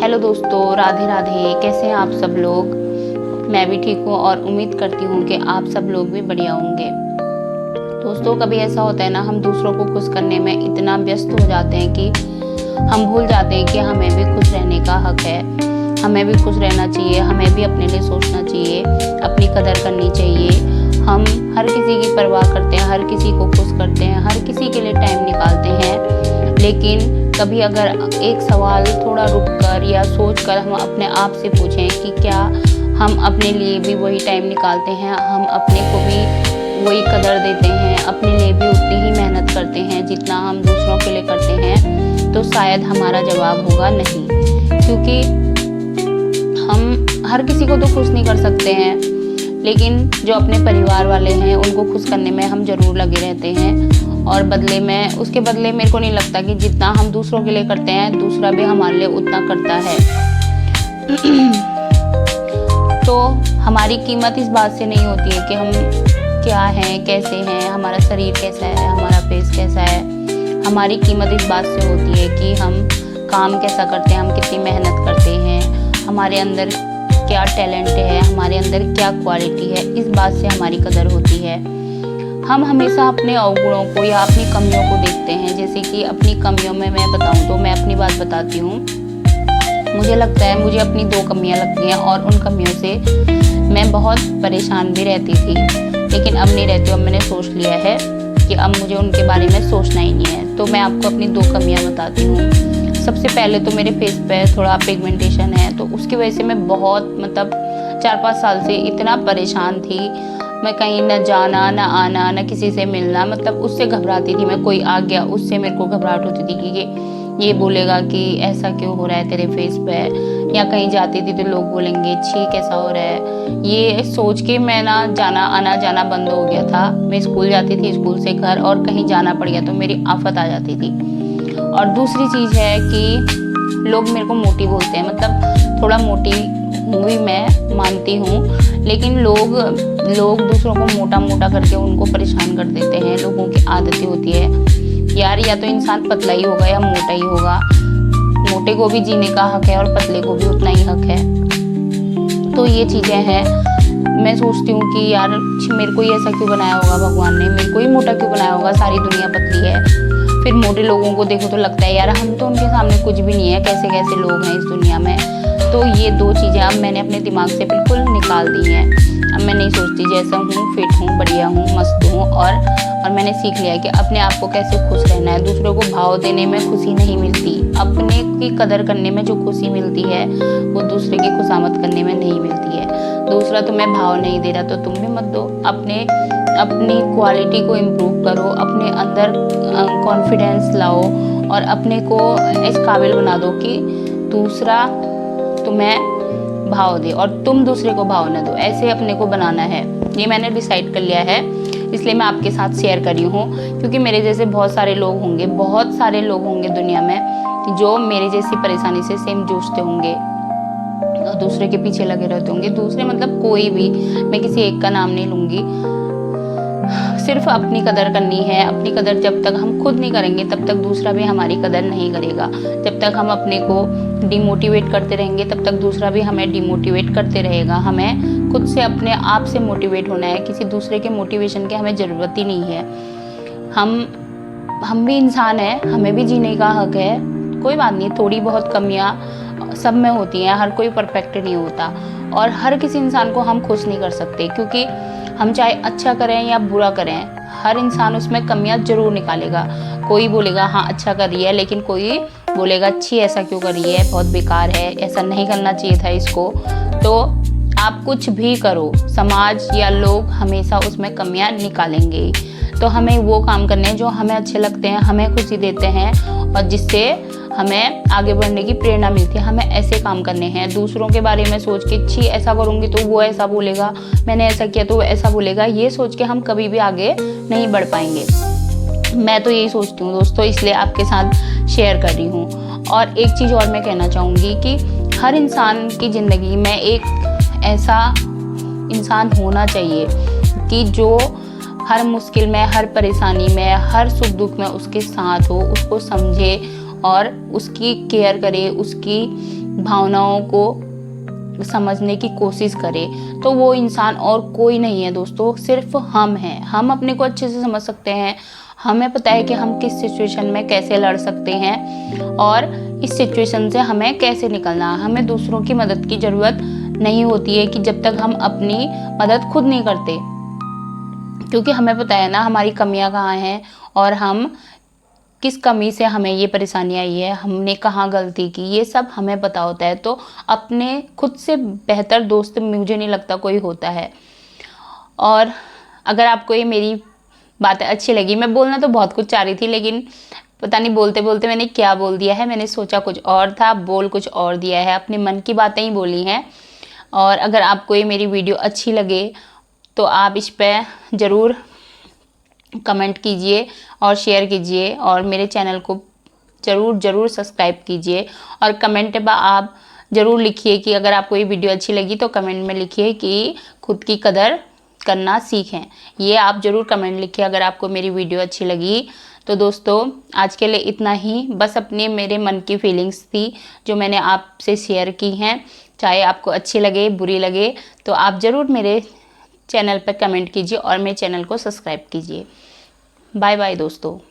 Hello दोस्तों, राधे राधे। कैसे हैं आप सब लोग? मैं भी ठीक हूँ और उम्मीद करती हूँ कि आप सब लोग भी बढ़िया होंगे। दोस्तों, कभी ऐसा होता है ना, हम दूसरों को खुश करने में इतना व्यस्त हो जाते हैं कि हम भूल जाते हैं कि हमें भी खुश रहने का हक है, हमें भी खुश रहना चाहिए, हमें भी अपने लिए सोचना चाहिए, अपनी कदर करनी चाहिए। हम हर किसी की परवाह करते हैं, हर किसी को खुश करते हैं, हर किसी के लिए टाइम निकालते हैं, लेकिन कभी अगर एक सवाल थोड़ा रुक कर या सोच कर हम अपने आप से पूछें कि क्या हम अपने लिए भी वही टाइम निकालते हैं, हम अपने को भी वही कदर देते हैं, अपने लिए भी उतनी ही मेहनत करते हैं जितना हम दूसरों के लिए करते हैं, तो शायद हमारा जवाब होगा नहीं। क्योंकि हम हर किसी को तो खुश नहीं कर सकते हैं, लेकिन जो अपने परिवार वाले हैं उनको खुश करने में हम ज़रूर लगे रहते हैं, और उसके बदले मेरे को नहीं लगता कि जितना हम दूसरों के लिए करते हैं दूसरा भी हमारे लिए उतना करता है। तो हमारी कीमत इस बात से नहीं होती है कि हम क्या हैं, कैसे हैं, हमारा शरीर कैसा है, हमारा फेस कैसा है। हमारी कीमत इस बात से होती है कि हम काम कैसा करते हैं, हम कितनी मेहनत करते हैं, हमारे अंदर क्या टैलेंट है, हमारे अंदर क्या क्वालिटी है, इस बात से हमारी कदर होती है। हम हमेशा अपने अवगुणों को या अपनी कमियों को देखते हैं। जैसे कि अपनी कमियों में मैं बताऊं तो मैं अपनी बात बताती हूँ। मुझे लगता है मुझे अपनी 2 कमियां लगती हैं और उन कमियों से मैं बहुत परेशान भी रहती थी, लेकिन अब नहीं रहती हूँ। अब मैंने सोच लिया है कि अब मुझे उनके बारे में सोचना ही नहीं है। तो मैं आपको अपनी 2 कमियां बताती हूँ। सबसे पहले तो मेरे फेस पे थोड़ा पिगमेंटेशन है, तो उसकी वजह से मैं बहुत 4-5 साल से इतना परेशान थी। मैं कहीं न जाना, न आना, न किसी से मिलना, उससे घबराती थी मैं। कोई आ गया उससे मेरे को घबराहट होती थी कि ये बोलेगा कि ऐसा क्यों हो रहा है तेरे फेस पे, या कहीं जाती थी तो लोग बोलेंगे छी कैसा हो रहा है। ये सोच के मैं आना जाना बंद हो गया था। मैं स्कूल जाती थी, स्कूल से घर, और कहीं जाना पड़ गया तो मेरी आफत आ जाती थी। और दूसरी चीज़ है कि लोग मेरे को मोटी बोलते हैं। थोड़ा मोटी हूँ भी, मैं मानती हूँ, लेकिन लोग दूसरों को मोटा करके उनको परेशान कर देते हैं। लोगों की आदतें होती है यार, या तो इंसान पतला ही होगा या मोटा ही होगा। मोटे को भी जीने का हक है और पतले को भी उतना ही हक है। तो ये चीज़ें हैं। मैं सोचती हूँ कि यार मेरे को ही ऐसा क्यों बनाया होगा भगवान ने, मेरे को ही मोटा क्यों बनाया होगा, सारी दुनिया पतली है। फिर मोटे लोगों को देखो तो लगता है यार हम तो उनके सामने कुछ भी नहीं है, कैसे कैसे लोग हैं इस दुनिया में। तो ये 2 चीज़ें अब मैंने अपने दिमाग से बिल्कुल निकाल दी हैं। अब मैं नहीं सोचती, जैसा हूँ फिट हूँ, बढ़िया हूँ, मस्त हूँ, और मैंने सीख लिया है कि अपने आप को कैसे खुश रहना है। दूसरों को भाव देने में खुशी नहीं मिलती, अपने की कदर करने में जो खुशी मिलती है वो दूसरे की खुशामद करने में नहीं मिलती है। दूसरा तुम्हें भाव नहीं दे रहा तो तुम भी मत दो। अपनी क्वालिटी को इम्प्रूव करो, अपने अंदर कॉन्फिडेंस लाओ और अपने को इस काबिल बना दो कि दूसरा तुम्हें भाव दे और तुम दूसरे को भाव न दो। ऐसे अपने को बनाना है, ये मैंने डिसाइड कर लिया है। इसलिए मैं आपके साथ शेयर कर रही हूँ, क्योंकि मेरे जैसे बहुत सारे लोग होंगे दुनिया में जो मेरे जैसी परेशानी से सेम जूझते होंगे और दूसरे के पीछे लगे रहते होंगे। दूसरे कोई भी, मैं किसी एक का नाम नहीं लूँगी। सिर्फ अपनी कदर करनी है। अपनी कदर जब तक हम खुद नहीं करेंगे तब तक दूसरा भी हमारी कदर नहीं करेगा। जब तक हम अपने को डिमोटिवेट करते रहेंगे तब तक दूसरा भी हमें डिमोटिवेट करते रहेगा। हमें खुद से अपने आप से मोटिवेट होना है, किसी दूसरे के मोटिवेशन की हमें ज़रूरत ही नहीं है। हम भी इंसान हैं, हमें भी जीने का हक है। कोई बात नहीं, थोड़ी बहुत कमियाँ सब में होती हैं, हर कोई परफेक्ट नहीं होता, और हर किसी इंसान को हम खुश नहीं कर सकते, क्योंकि हम चाहे अच्छा करें या बुरा करें, हर इंसान उसमें कमियां जरूर निकालेगा। कोई बोलेगा हाँ अच्छा कर रही है, लेकिन कोई बोलेगा अच्छी ऐसा क्यों कर रही है, बहुत बेकार है, ऐसा नहीं करना चाहिए था इसको। तो आप कुछ भी करो, समाज या लोग हमेशा उसमें कमियां निकालेंगे। तो हमें वो काम करने हैं जो हमें अच्छे लगते हैं, हमें खुशी देते हैं और जिससे हमें आगे बढ़ने की प्रेरणा मिलती है। हमें ऐसे काम करने हैं। दूसरों के बारे में सोच के छी ऐसा करूँगी तो वो ऐसा बोलेगा, मैंने ऐसा किया तो वो ऐसा बोलेगा, ये सोच के हम कभी भी आगे नहीं बढ़ पाएंगे। मैं तो यही सोचती हूँ दोस्तों, इसलिए आपके साथ शेयर कर रही हूँ। और एक चीज़ और मैं कहना चाहूँगी कि हर इंसान की ज़िंदगी में एक ऐसा इंसान होना चाहिए कि जो हर मुश्किल में, हर परेशानी में, हर सुख दुख में उसके साथ हो, उसको समझे और उसकी केयर करे, उसकी भावनाओं को समझने की कोशिश करे तो वो इंसान और कोई नहीं है दोस्तों, सिर्फ हम हैं। हम अपने को अच्छे से समझ सकते हैं, हमें पता है कि हम किस सिचुएशन में कैसे लड़ सकते हैं और इस सिचुएशन से हमें कैसे निकलना है। हमें दूसरों की मदद की ज़रूरत नहीं होती है कि जब तक हम अपनी मदद खुद नहीं करते, क्योंकि हमें पता है ना हमारी कमियां कहाँ हैं और हम किस कमी से हमें ये परेशानी आई है, हमने कहाँ गलती की, ये सब हमें पता होता है। तो अपने खुद से बेहतर दोस्त मुझे नहीं लगता कोई होता है। और अगर आपको ये मेरी बातें अच्छी लगी, मैं बोलना तो बहुत कुछ चाह रही थी लेकिन पता नहीं बोलते बोलते मैंने क्या बोल दिया है। मैंने सोचा कुछ और था, बोल कुछ और दिया है, अपने मन की बातें ही बोली हैं। और अगर आपको ये मेरी वीडियो अच्छी लगे तो आप इस पर ज़रूर कमेंट कीजिए और शेयर कीजिए और मेरे चैनल को ज़रूर सब्सक्राइब कीजिए। और कमेंट में आप ज़रूर लिखिए कि अगर आपको ये वीडियो अच्छी लगी तो कमेंट में लिखिए कि खुद की कदर करना सीखें। ये आप ज़रूर कमेंट लिखिए अगर आपको मेरी वीडियो अच्छी लगी। तो दोस्तों आज के लिए इतना ही, बस अपने मेरे मन की फीलिंग्स थी जो मैंने आपसे शेयर की हैं। चाहे आपको अच्छी लगे बुरी लगे तो आप ज़रूर मेरे चैनल पर कमेंट कीजिए और मेरे चैनल को सब्सक्राइब कीजिए। बाय बाय दोस्तों।